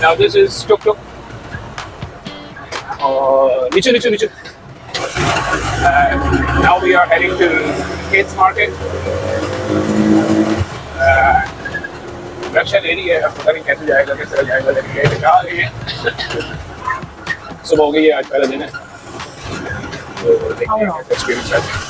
Now this is tuk tuk. Niche, niche, niche. Now we are heading to Kids Market. रक्षा ले रही है, अब पता नहीं कैसे जाएगा, किस तरह जाएगा, लेकिन ये दिखा रही है। सुबह हो गई है, आज पहला दिन है, तो देखते हैं कैसा एक्सपीरियंस है।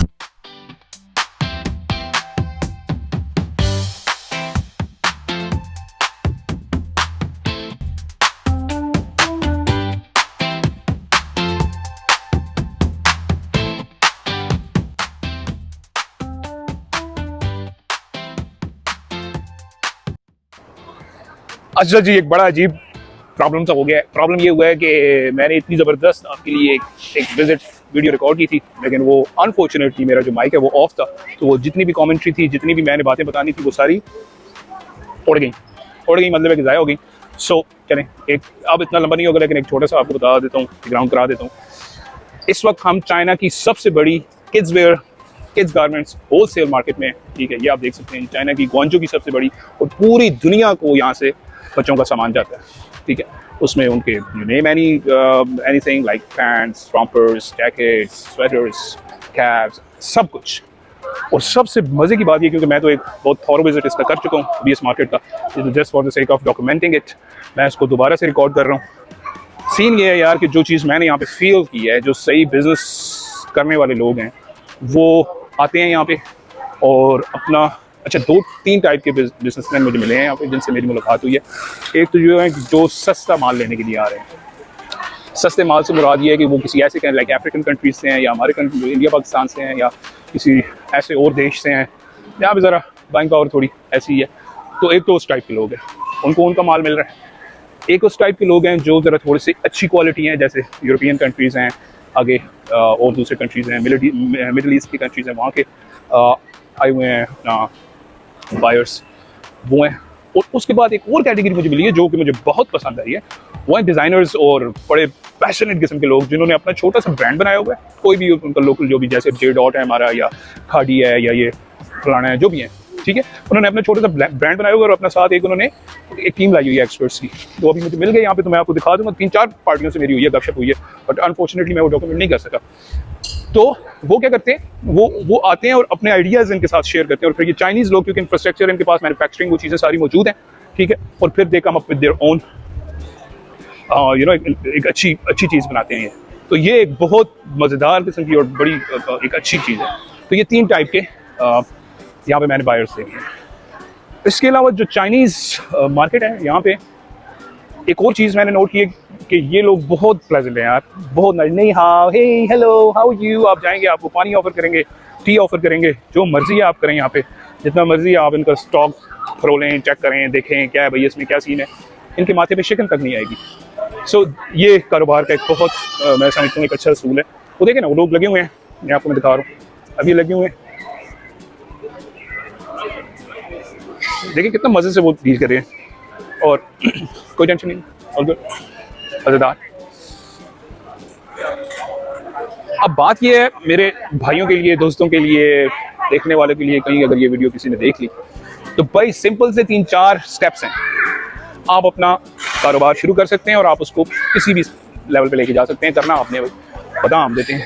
अच्छा जी, एक बड़ा अजीब प्रॉब्लम सा हो गया है। प्रॉब्लम ये हुआ है कि मैंने इतनी ज़बरदस्त आपके लिए एक विजिट वीडियो रिकॉर्ड की थी, लेकिन वो अनफॉर्चुनेटली मेरा जो माइक है वो ऑफ था, तो वो जितनी भी कमेंट्री थी, जितनी भी मैंने बातें बतानी थी, वो सारी उड़ गई मतलब है कि ज़ाया हो गई। सो चलें, एक अब इतना लंबा नहीं होगा, लेकिन एक छोटा सा आपको बता देता हूँ, ग्राउंड करा देता हूँ। इस वक्त हम चाइना की सबसे बड़ी kids where, kids garments wholesale market में, ठीक है, ये आप देख सकते हैं, चाइना की ग्वांजो की सबसे बड़ी, और पूरी दुनिया को यहाँ से बच्चों का सामान जाता है, ठीक है। उसमें उनके name anything like pants, rompers, jackets, sweaters, caps, सब कुछ। और सबसे मज़े की बात ये, क्योंकि मैं तो एक बहुत थॉरो विजिट इसका कर चुका हूँ अभी इस मार्केट का, just for the sake of documenting it, मैं इसको दोबारा से रिकॉर्ड कर रहा हूँ। सीन ये है यार कि जो चीज़ मैंने यहाँ पे फील की है, जो सही बिजनेस करने वाले लोग हैं वो आते हैं यहाँ पे और अपना, अच्छा 2-3 टाइप के बिजनेसमैन मुझे मिले हैं यहाँ पे जिनसे मेरी मुलाकात हुई है। एक तो जो है जो सस्ता माल लेने के लिए आ रहे हैं। सस्ते माल से मुराद ये है कि वो किसी ऐसे लाइक अफ्रीकन कंट्रीज से हैं, या हमारे इंडिया पाकिस्तान से हैं, या किसी ऐसे और देश से हैं जहाँ पे ज़रा बाइंग पावर थोड़ी ऐसी है। तो एक तो उस टाइप के लोग हैं, उनको उनका माल मिल रहा है। एक उस टाइप के लोग हैं जो ज़रा थोड़ी सी अच्छी क्वालिटी हैं, जैसे यूरोपियन कंट्रीज़ हैं आगे, और दूसरे कंट्रीज़ हैं, मिडल ईस्ट की कंट्रीज़ हैं, वहाँ के आए हुए हैं अपना बायर्स, वो हैं। और उसके बाद एक और कैटेगरी मुझे मिली है जो कि मुझे बहुत पसंद आई है, वो हैं डिज़ाइनर्स और बड़े पैशनेट किस्म के लोग, जिन्होंने अपना छोटा सा ब्रांड बनाया हुआ है, कोई भी उनका लोकल, जो भी जैसे जे डॉट है हमारा, या खाड़ी है, या ये फलाना है, जो भी है, ठीक है। उन्होंने अपना छोटा सा ब्रांड बनाया हुआ है और अपना साथ एक उन्होंने एक टीम लाई हुई है एक्सपर्ट्स की, तो अभी मुझे मिल गए यहाँ पे, तो मैं आपको दिखा दूंगा। 3-4 पार्टियों से मेरी हुई है, गपशप हुई है, बट अनफॉर्चुनेटली मैं वो डॉक्यूमेंट नहीं कर सका। तो वो क्या करते हैं, वो आते हैं और अपने आइडियाज़ इनके साथ शेयर करते हैं, और फिर ये चाइनीज़ लोग, क्योंकि इंफ्रास्ट्रक्चर इनके पास, मैन्युफैक्चरिंग, वो चीज़ें सारी मौजूद हैं, ठीक है, और फिर they come up with their own एक अच्छी चीज़ बनाते हैं ये। तो ये एक बहुत मज़ेदार किस्म की और बड़ी एक अच्छी चीज़ है। तो ये 3 टाइप के यहाँ पे मैंने बायर्स देखे हैं। इसके अलावा जो चाइनीज़ मार्केट है यहाँ पे, एक और चीज़ मैंने नोट की है कि ये लोग बहुत प्लेजेंट हैं यार, बहुत नहीं, हाँ, हे हेलो हाउ यू, आप जाएंगे आपको पानी ऑफर करेंगे, टी ऑफर करेंगे, जो मर्जी है आप करें यहाँ पे, जितना मर्जी आप इनका स्टॉक फरोलें, चेक करें, देखें क्या है भाई इसमें क्या सीन है, इनके माथे पे शिकन तक नहीं आएगी। सो ये कारोबार का एक बहुत मैं समझता हूँ एक अच्छा असूल है। वो देखें ना, वो लोग लगे हुए हैं, मैं आपको दिखा रहा हूँ, अभी लगे हुए हैं, देखिए कितना मज़े से वो डील कर रहे हैं, और कोई टेंशन नहीं, और गुड, मज़ेदार। अब बात ये है मेरे भाइयों के लिए, दोस्तों के लिए, देखने वालों के लिए, कहीं अगर ये वीडियो किसी ने देख ली, तो भाई सिंपल से 3-4 स्टेप्स हैं। आप अपना कारोबार शुरू कर सकते हैं और आप उसको किसी भी लेवल पे लेके जा सकते हैं। करना आपने बादाम देते हैं,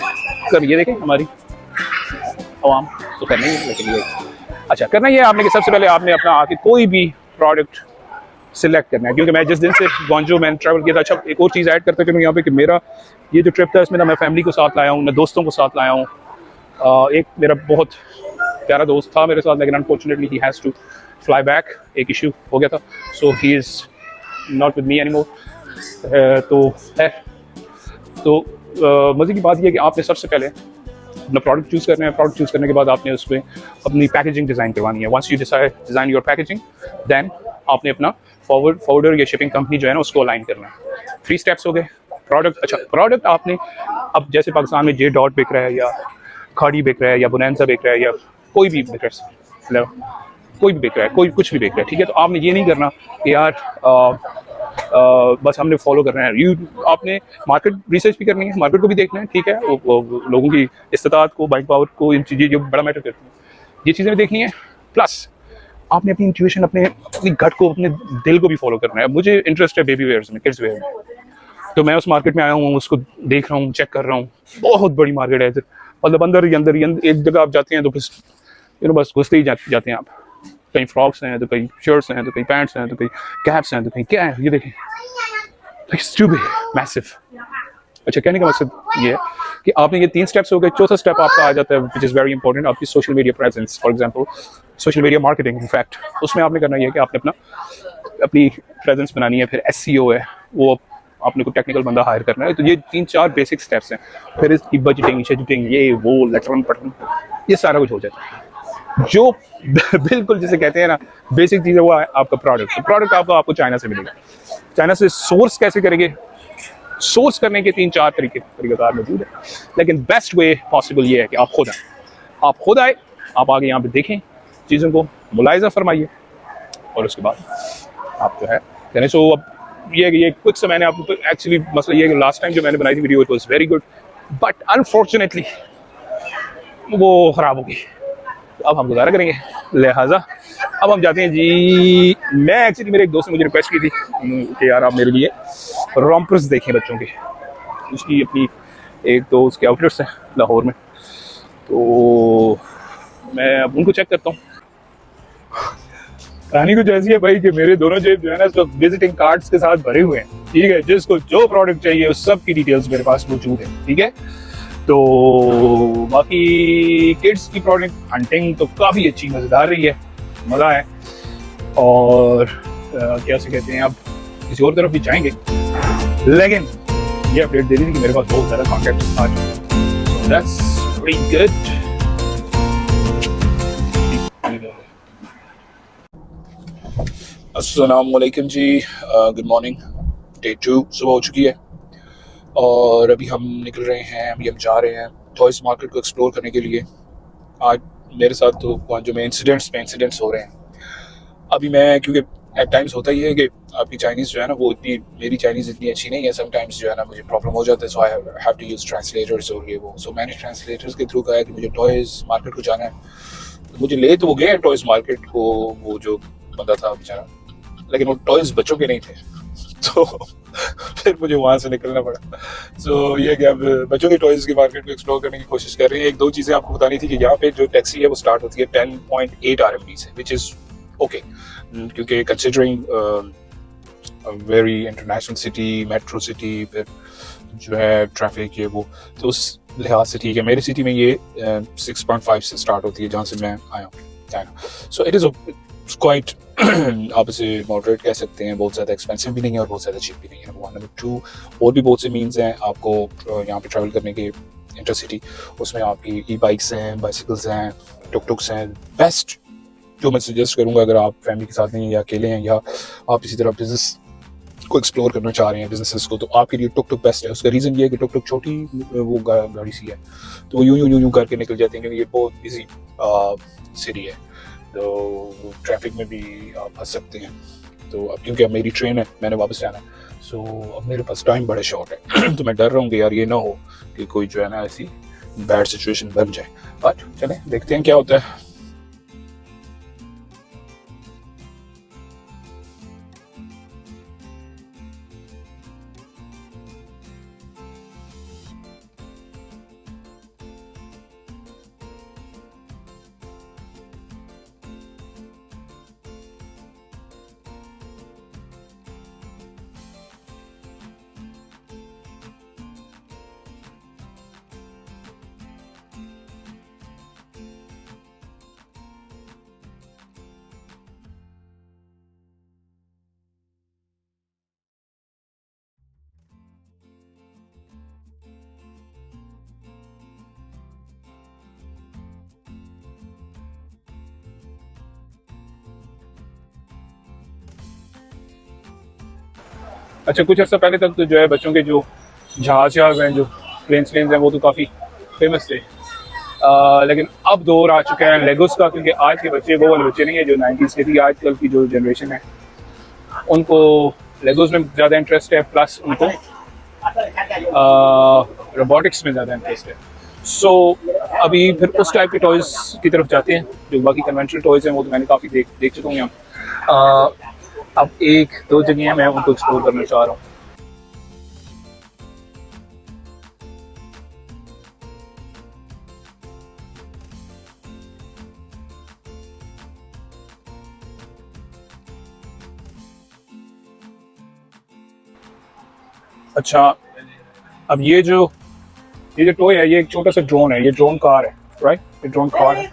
कर ये देखें हमारी आवाम तो करना ही है, लेकिन ये अच्छा करना ही है आपने कि सबसे पहले आपने अपना आके कोई भी प्रोडक्ट सिलेक्ट करना है। क्योंकि मैं जिस दिन से ग्वांजो मैंने ट्रैवल किया था, अच्छा एक और चीज़ ऐड करते हैं यहाँ पे कि मेरा ये जो ट्रिप था इसमें ना मैं फैमिली को साथ लाया हूँ, मैं दोस्तों को साथ लाया हूँ। एक मेरा बहुत प्यारा दोस्त था मेरे साथ, लेकिन unfortunately he has to fly back, एक इशू हो गया था, so he is not with me anymore. तो है तो मज़े की बात यह है कि आपने सबसे पहले अपना प्रोडक्ट चूज़ करना है। प्रोडक्ट चूज़ करने के बाद आपने उसमें अपनी पैकेजिंग डिज़ाइन करवानी है। Once you design your packaging, then आपने अपना फॉरवर्डर या शिपिंग कंपनी जो है ना उसको अलाइन करना है। 3 स्टेप्स हो गए। प्रोडक्ट, अच्छा प्रोडक्ट आपने अब जैसे पाकिस्तान में जे डॉट बिक रहा है, या खाड़ी बिक रहा है, या बुनैंसा बिक रहा है, या कोई भी बिक रहा है, कोई भी बिक रहा है, कोई कुछ भी बिक रहा है, ठीक है। तो आपने ये नहीं करना कि यार बस हमने फॉलो करना है। आपने मार्केट रिसर्च भी करनी है, मार्केट को भी देखना है, ठीक है, वो लोगों की इस्तात को, बाइंग पावर को, इन चीज़ें जो बड़ा मैटर करती हैं, ये चीज़ें भी देखनी है। प्लस आपने अपनी इंट्यूशन, अपनी गट को, अपने दिल को भी फॉलो करना है। मुझे इंटरेस्ट है बेबी वेयर्स में, किड्स वेयर में, तो मैं उस मार्केट में आया हूँ, उसको देख रहा हूँ, चेक कर रहा हूँ। बहुत बड़ी मार्केट है इधर, मतलब अंदर ही अंदर एक जगह आप जाते हैं तो बस घुसते ही जाते हैं आप। कहीं फ्रॉक्स हैं तो कहीं शर्ट्स हैं तो कहीं पैंट्स हैं तो कहीं कैप्स हैं तो कहीं क्या है, ये देखें, मैसिव। अच्छा, कहने का मकसद ये है कि आपने ये 3 स्टेप्स हो गए, चौथा स्टेप आपका आ जाता है विच इज़ वेरी इंपॉर्टेंट, आपकी social media presence. For example social media marketing, in fact उसमें आपने करना ये है कि आपने अपनी प्रेजेंस बनानी है। फिर SEO है, वो आपने को टेक्निकल बंदा हायर करना है। तो ये 3-4 बेसिक स्टेप्स हैं। फिर इसकी बजटिंग, शेड्यूलिंग, ये वो लटरन पटरन, ये सारा कुछ हो जाता है। जो बिल्कुल जिसे कहते हैं ना बेसिक चीज़ है, वो है आपका प्रोडक्ट। तो प्रोडक्ट आपको चाइना से मिलेगा। चाइना से सोर्स कैसे करेंगे? सोर्स करने के 3-4 तरीक़ेकार मौजूद है, लेकिन बेस्ट वे पॉसिबल ये है कि आप खुद आए, आप आगे यहाँ पे देखें, चीज़ों को मुलाहिज़ा फरमाइए, और उसके बाद आप जो है करें। सो अब ये क्विक से मैंने आपको, एक्चुअली मसला ये है कि लास्ट टाइम जो मैंने बनाई थी video, it was very good, but unfortunately वो ख़राब हो गई। तो अब हम गुजारा करेंगे, लिहाजा अब हम जाते हैं जी। मैं एक्चुअली, मेरे एक दोस्त ने मुझे रिक्वेस्ट की थी कि यार आप मेरे लिए रॉम्पर्स देखें बच्चों के। उसकी अपनी एक तो उसके आउटलेट्स हैं लाहौर में, तो मैं अब उनको चेक करता हूँ। कहानी कुछ ऐसी है भाई कि मेरे दोनों जेब जो है ना, तो विजिटिंग कार्ड्स के साथ भरे हुए हैं, ठीक है। जिसको जो प्रोडक्ट चाहिए उस सब की डिटेल्स मेरे पास मौजूद है, ठीक है। तो बाकी किड्स की प्रोडक्ट हंटिंग तो काफ़ी अच्छी, मज़ेदार रही है, मज़ा है। और क्या से कहते हैं, अब किसी और तरफ भी जाएंगे, लेकिन ये अपडेट दे दी थी कि मेरे पास बहुत ज़्यादा कॉन्टैक्ट आ चुके हैं। So that's pretty good. अस्सलाम वालेकुम जी, गुड मॉर्निंग। डे 2 सुबह हो चुकी है और अभी हम निकल रहे हैं, अभी हम जा रहे हैं टॉयज़ मार्केट को एक्सप्लोर करने के लिए। आज मेरे साथ तो वहाँ जो मैं इंसिडेंट्स हो रहे हैं अभी, मैं क्योंकि एट टाइम्स होता ही है कि आपकी चाइनीज़ जो है ना, वो इतनी, मेरी चाइनीज़ इतनी अच्छी नहीं है, समटाइम्स जो है ना मुझे प्रॉब्लम हो जाता है। So I have to use translators और ये वो। सो मैंने ट्रांसलेटर्स के थ्रू कहा कि मुझे टॉयज़ मार्केट को जाना है, तो मुझे ले तो वो गए टॉयज़ मार्केट को, वो जो बंदा था बेचारा, लेकिन वो टॉयज़ बच्चों के नहीं थे। तो फिर मुझे वहाँ से निकलना पड़ा। सो ये कि अब बच्चों की टॉयज़ की मार्केट को एक्सप्लोर करने की कोशिश कर रहे हैं। 1-2 चीज़ें आपको बतानी थी कि यहाँ पे जो टैक्सी है वो स्टार्ट होती है 10.8 RMB से, विच इज़ ओके, क्योंकि considering very international city, metro city, फिर जो है ट्रैफिक ये वो, तो उस लिहाज से ठीक है। मेरी सिटी में ये 6.5 से स्टार्ट होती है, जहाँ से मैं आया हूँ China. So it is quite, आप इसे मॉडरेट कह सकते हैं, बहुत ज़्यादा एक्सपेंसिव भी नहीं है और बहुत ज़्यादा चीप भी नहीं है। नंबर 1। नंबर 2, और भी बहुत से मीन्स हैं आपको यहाँ पे ट्रैवल करने के इंटरसिटी। उसमें आपकी ई-बाइक्स हैं, बाइसिकल्स हैं, टुक-टुक्स हैं। बेस्ट जो मैं सजेस्ट करूँगा, अगर आप फैमिली के साथ नहीं या अकेले हैं, या आप इसी तरह बिजनेस को एक्सप्लोर करना चाह रहे हैं, बिजनेसेस को, तो आपके लिए टुक-टुक बेस्ट है। उसका रीज़न ये है कि टुक-टुक छोटी वो गाड़ी सी है, तो यूं करके निकल जाते हैं, क्योंकि ये बहुत बिजी सिटी है, तो ट्रैफिक में भी आप फंस सकते हैं। तो अब क्योंकि अब मेरी ट्रेन है, मैंने वापस जाना है, सो अब मेरे पास टाइम बड़ा शॉर्ट है। तो मैं डर रहा हूँ कि यार ये ना हो कि कोई जो है ना ऐसी बैड सिचुएशन बन जाए, बट चलें देखते हैं क्या होता है। अच्छा, कुछ अर्सा पहले तक तो जो है बच्चों के जो जहाज हैं, जो प्लेन्स हैं, वो तो काफ़ी फेमस थे, लेकिन अब दौर आ चुका है लेगोस का, क्योंकि आज के बच्चे वो वाले बच्चे नहीं है जो 90s के थी। आजकल की जो जनरेशन है उनको लेगोस में ज़्यादा इंटरेस्ट है, प्लस उनको रोबोटिक्स में ज़्यादा इंटरेस्ट है। सो अभी फिर उस टाइप के टॉयज़ की तरफ जाते हैं। जो बाकी कन्वेंशनल टॉयज़ हैं वो तो मैंने काफ़ी देख चुका हूँ यहाँ। अब एक दो जगह हैं मैं उनको एक्सप्लोर करना चाह रहा हूँ। अच्छा, अब ये जो टॉय है ये एक छोटा सा ड्रोन है, ये ड्रोन कार है, राइट? ये ड्रोन कार है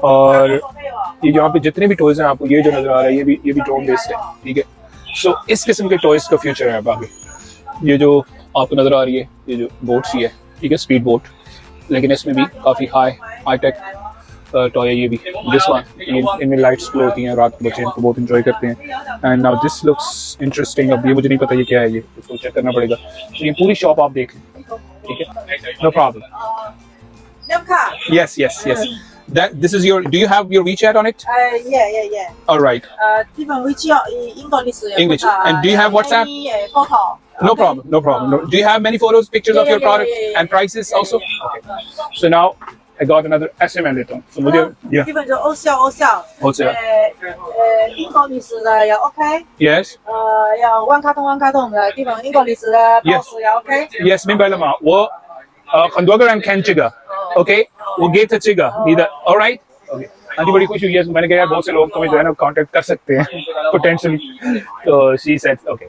और ये यहाँ पे जितने भी टॉयज हैं आपको ये जो नजर आ रहा है ये भी ड्रोन बेस्ड है, ठीक है। सो इस किस्म के टॉयज का फ्यूचर है आगे। ये जो आपको नजर आ रही है ये जो बोट सी है, ठीक है, स्पीड बोट, लेकिन इसमें भी काफी हाई टेक टॉय है ये भी। दिस वन, इनमें लाइट्स ग्लो होती हैं, रात को बच्चे इनको बहुत इंजॉय करते हैं। And now this looks interesting. अब ये मुझे नहीं पता ये क्या है, ये इसको चेक करना पड़ेगा। तो ये पूरी शॉप आप देख लें, ठीक है, no problem. Yes. This is your. Do you have your WeChat on it? Yeah. All right. 基本 WeChat English. English. And do you have WhatsApp? Photo. No problem. No. Do you have many photos, pictures of your product and prices also? Okay. So now I got another SML letter. So मुझे 基本就欧笑。 wholesale. English 的也 OK。 Yes. 要one carton 的，基本 English 的 boss 也 OK。 Yes， 明白了吗？我很多个人看这个 ，OK， 我 get 这个，你的 ，all right？ OK。आंटी बड़ी खुश हुई है, मैंने कहा यार बहुत से लोग तुम्हें जो है ना कांटेक्ट कर सकते हैं पोटेंशियली। तो she said okay.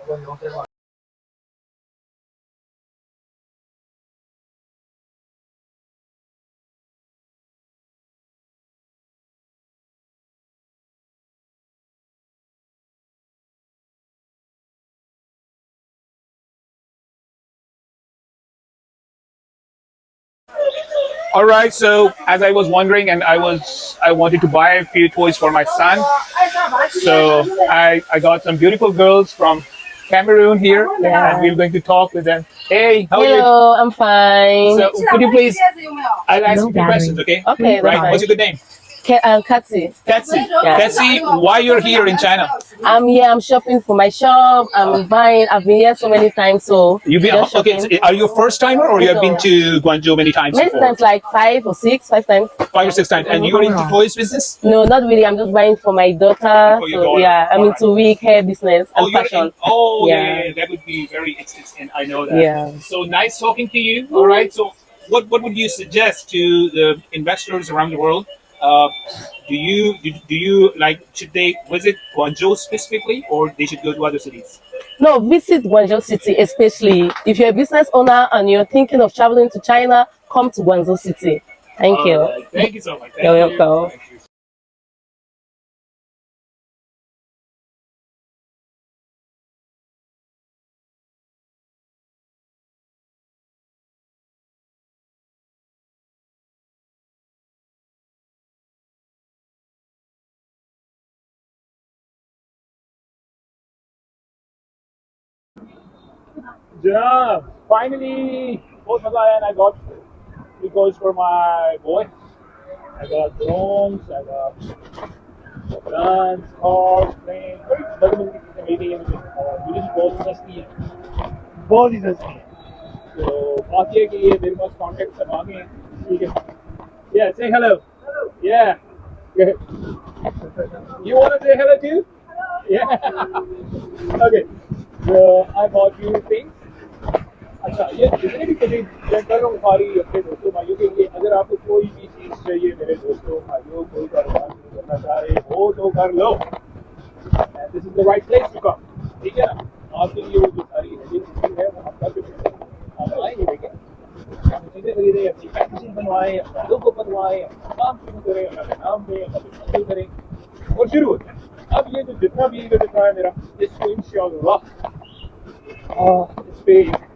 All right, so as I was wondering, and I wanted to buy a few toys for my son. So I got some beautiful girls from Cameroon here, and we're going to talk with them. Hey, how are you? Hello, I'm fine. So could you please? I'll ask you a few questions, okay? Okay, Right. fine. What's your good name? Katsi. Katsi. Yeah. Katsi, why you're here in China? I'm here. I'm shopping for my shop. I'm buying. I've been here so many times. So You've been just okay. shopping. So are you a first timer, or you have been to Guangzhou many times Many before? times, like 5 times. 5 or 6 times. And you're into toys business? No, not really. I'm just buying for my daughter. For your So daughter. yeah, I'm Alright. into wig hair business and You're fashion. in, oh Yeah. yeah, that would be very. It's and I know that. Yeah. So nice talking to you. All right. So what would you suggest to the investors around the world? Do you like, should they visit Guangzhou specifically, or they should go to other cities? No, visit Guangzhou City, especially if you're a business owner and you're thinking of traveling to China. Come to Guangzhou City. Thank you. Alright, thank you so much. Thank You're you. welcome. Thank you. Yeah, finally, बहुत मजा आया, and I got toys for my boy. I got drones, I got guns, cars, planes, बड़ी बड़ी चीजें मिल गई हैं मुझे, और मुझे बहुत सस्ती है, बहुत ही सस्ती है। तो बात ये है कि ये मेरे पास कॉन्टेक्ट सब आ गए हैं, ठीक है। Yeah, say hello. Yeah. Good. You want to say hello too? Yeah. Okay. So I bought you things. अच्छा, ये जितने भी चीजें मैं कर रहा हूँ सारी अपने दोस्तों भाइयों के लिए। अगर आपको कोई भी चीज चाहिए मेरे दोस्तों भाइयों, कोई कारोबार शुरू करना चाह रहे हो तो कर लो। This is the right place to come, ठीक है ना। आपके लिए वो जो सारी चीजें है वो हम कर सकते हैं। आप आएंगे, देखें, चीजें खरीदें, अपनी पैकेजिंग बनवाएं, अपना लोगो बनवाएं, अपना काम शुरू करें, अपने नाम पे अपना करें और शुरू होता है। अब ये जो जितना भी जो दिखा है मेरा, इसको इंशाअल्लाह इस पे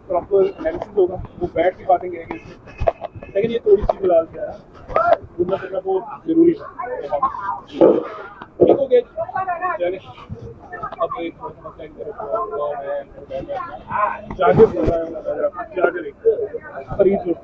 प्रॉपर एनालिसिस होगा, वो बैठ के बातें करेंगे इसमें। लेकिन ये थोड़ी सी फिलहाल क्या है घूमना फिरना बहुत जरूरी है। ठीक हो गया, चले अब एक चार्जर चार्जर एक खरीद लो।